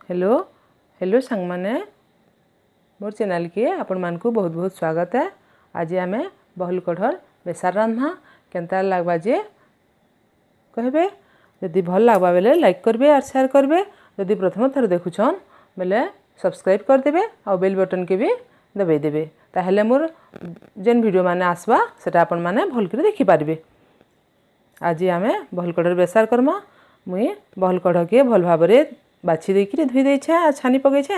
Hello hello सांग माने मोर channel के आपण मान को बहुत बहुत स्वागत है। आज आम बहल कठर बेसार रांधमा केनता लगवा जे कहबे। यदि भल लगवा बेले लाइक करबे और शेयर करबे। यदि प्रथम थर देखुछन बेले सब्सक्राइब कर देबे और बेल बटन के भी दबाई देबे। ताहेले मोर जेन वीडियो माने आसबा सेटा आपण माने भल कर देखि पारबे। आज आम बहल कठर बेसार करमा। मुई बहल कठ के भल भाबरे बाछि देकरी धुई देछे आ छानी पकेछे।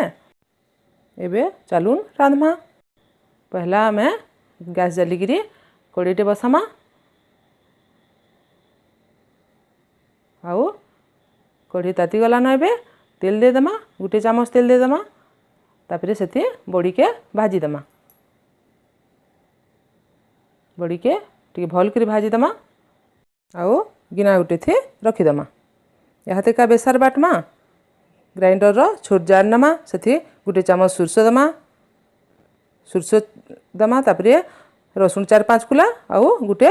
एबे चलून रांधमा। पहला आम गैस जलिकी कड़ईटे बसामा आउ कढ़ी ताती गलान। एबे तेल दे देमा, गोटे चामच तेल दे देमा। तापरे सेति बड़ी के भाजी देमा। बड़ी के टिके भल कर भाजी देमा आउ गिना गोटे थी रखी देमा। याते का बेसार बाटमा। ग्राइंडर रो छोट जार नमा सेति गोटे चामच सुरस देमा। सुरस देमा तापरे रसुन 4-5 कुला आउ गोटे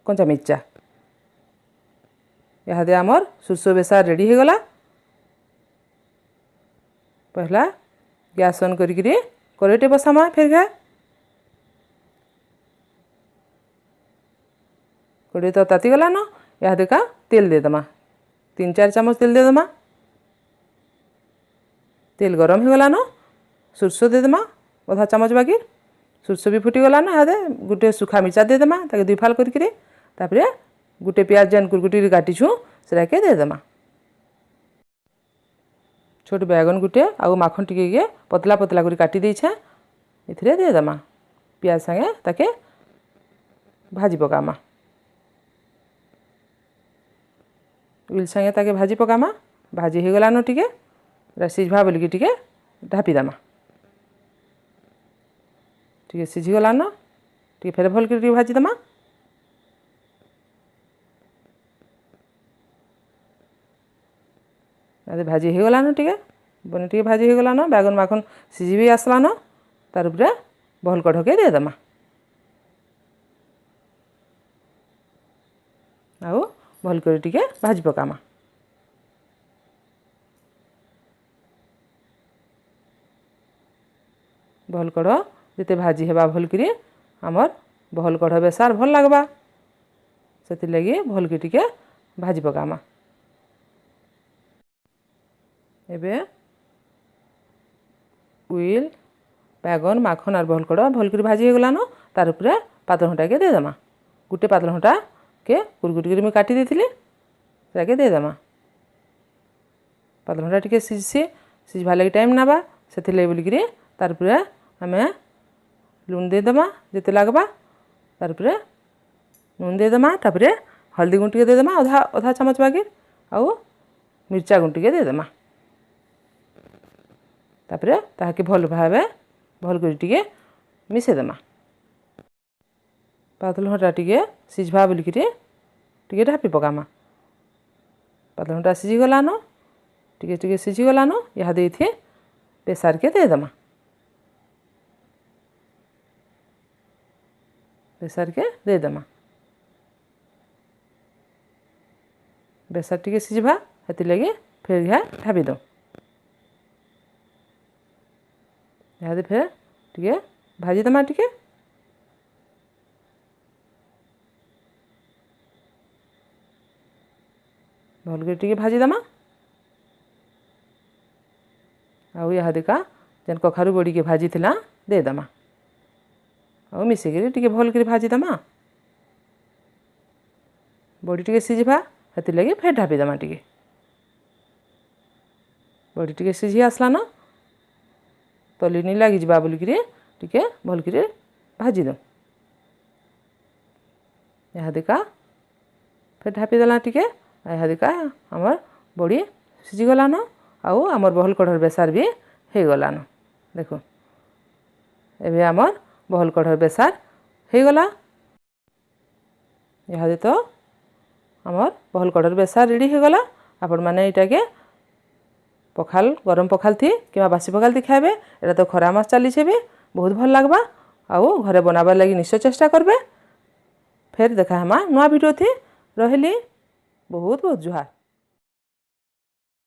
कंचा मिर्चा। यादे आमर सुरस बेसार रेडी हो गला। पहला गैस ऑन करिकरी कड़ईटे बसामा। फिर घा कड़ई तो ताती गला न। यादे का तेल दे देमा। 3-4 चामच तेल दे देमा। तेल गरम हो गला न। सुरस दे देमा आधा चामच बाकी। सुरस भी फुटी गला न। यादे गोटे सुखा मिर्चा दे देमा ताके 2 फाल करिकरी। तापरे गोटे प्याज जेन कुरकुटी काटिछु सेरा के दे देमा। छोट बैगन गोटे आउ माखन टिके के पतला पतला करी काटी देछे इथरे दे देमा। प्याज संगे ताके भाजी पकामा। उइल संगे ताके भाजी पकामा। भाजी हो गला न टिके सिझवा बोलिकी टिके ढापी देमा। टिके सिझी गला न टिके फेर भल कर भाजी देमा। आदे भाजी हो गला न टिके बने टिके भाजी हो गला न। बैगन माखन सिझी भी आसला न। तार उपरे बहल कठ के दे देमा आउ भल कर टिके भाजी पकामा। बहल कढ़ जिते भाजी हेबा भल करी आमर बहल कढ़ बेसार भल लगबा। सेति लगी भल के टिके भाजी पकामा। एबे उइल बैगन माखन और बहल कढ़ भल कर भाजी हो गला न। तार उपरे पातल घंटा के दे देमा। गोटे पातल घंटा के कुरकुटी कर काटी देथिली सेरा के दे देमा। पातल घंटा टिके सिझवा लगी टाइम नाबा सेति ले बोलिकरी तार उपरे आमे लून दे देमा जिते लगबा। तार उपरे नून दे देमा। तापरे हल्दी गुंड टिके दे देमा आधा चामच बाकी आउ मिर्चा गुंड टिके दे देमा। तापरे ताहाके भल भाबे भल करी टिके मिसे देमा। पातल घंटा टिके सिझवा बोलिकरी टिके ढापी पकामा। पातल घंटा सिझी गला न टिके टिके सिझी गला न। यहा देथि बेसार के दे देमा। बेसार के दे देमा। बेसार टिके सिझवा हेति लगी फिर घा ढापी दो। यादे फिर टिके भाजी देमा। टिके भल के टिके भाजी देमा आउ यादे का जेन कखारु बड़ी के भाजी थिला दे देमा आउ मिसेकरी टिके भल कर भाजी देमा। बड़ी टिके सिझवा हेति लगी फेर ढापी देमा। टिके बड़ी टिके सिझी आसला न तली नी लगी जिबा बोलिकरी टिके भल कर भाजी दो। यादे का फेर ढापी देला टिके यादे का हमर बड़ी सिझी गला न आउ हमर बहल कढ़र बेसार भी हो गला न। देखो एबे हमर बहल कढ़र बेसार हो गला। यादे तो हमर बहल कढ़र बेसार रेडी हो गला। आपण माने इटा के पखाल गरम पखाल थी कि बासी पखाल थी खाइबे। एटा तो खरा मास चली भी बहुत भल लगबा आउ घरे बनाबार लगी निश्चय चेष्टा करबे। फिर देखा हमा नुआ वीडियो थी। रहली बहुत बहुत जुहार।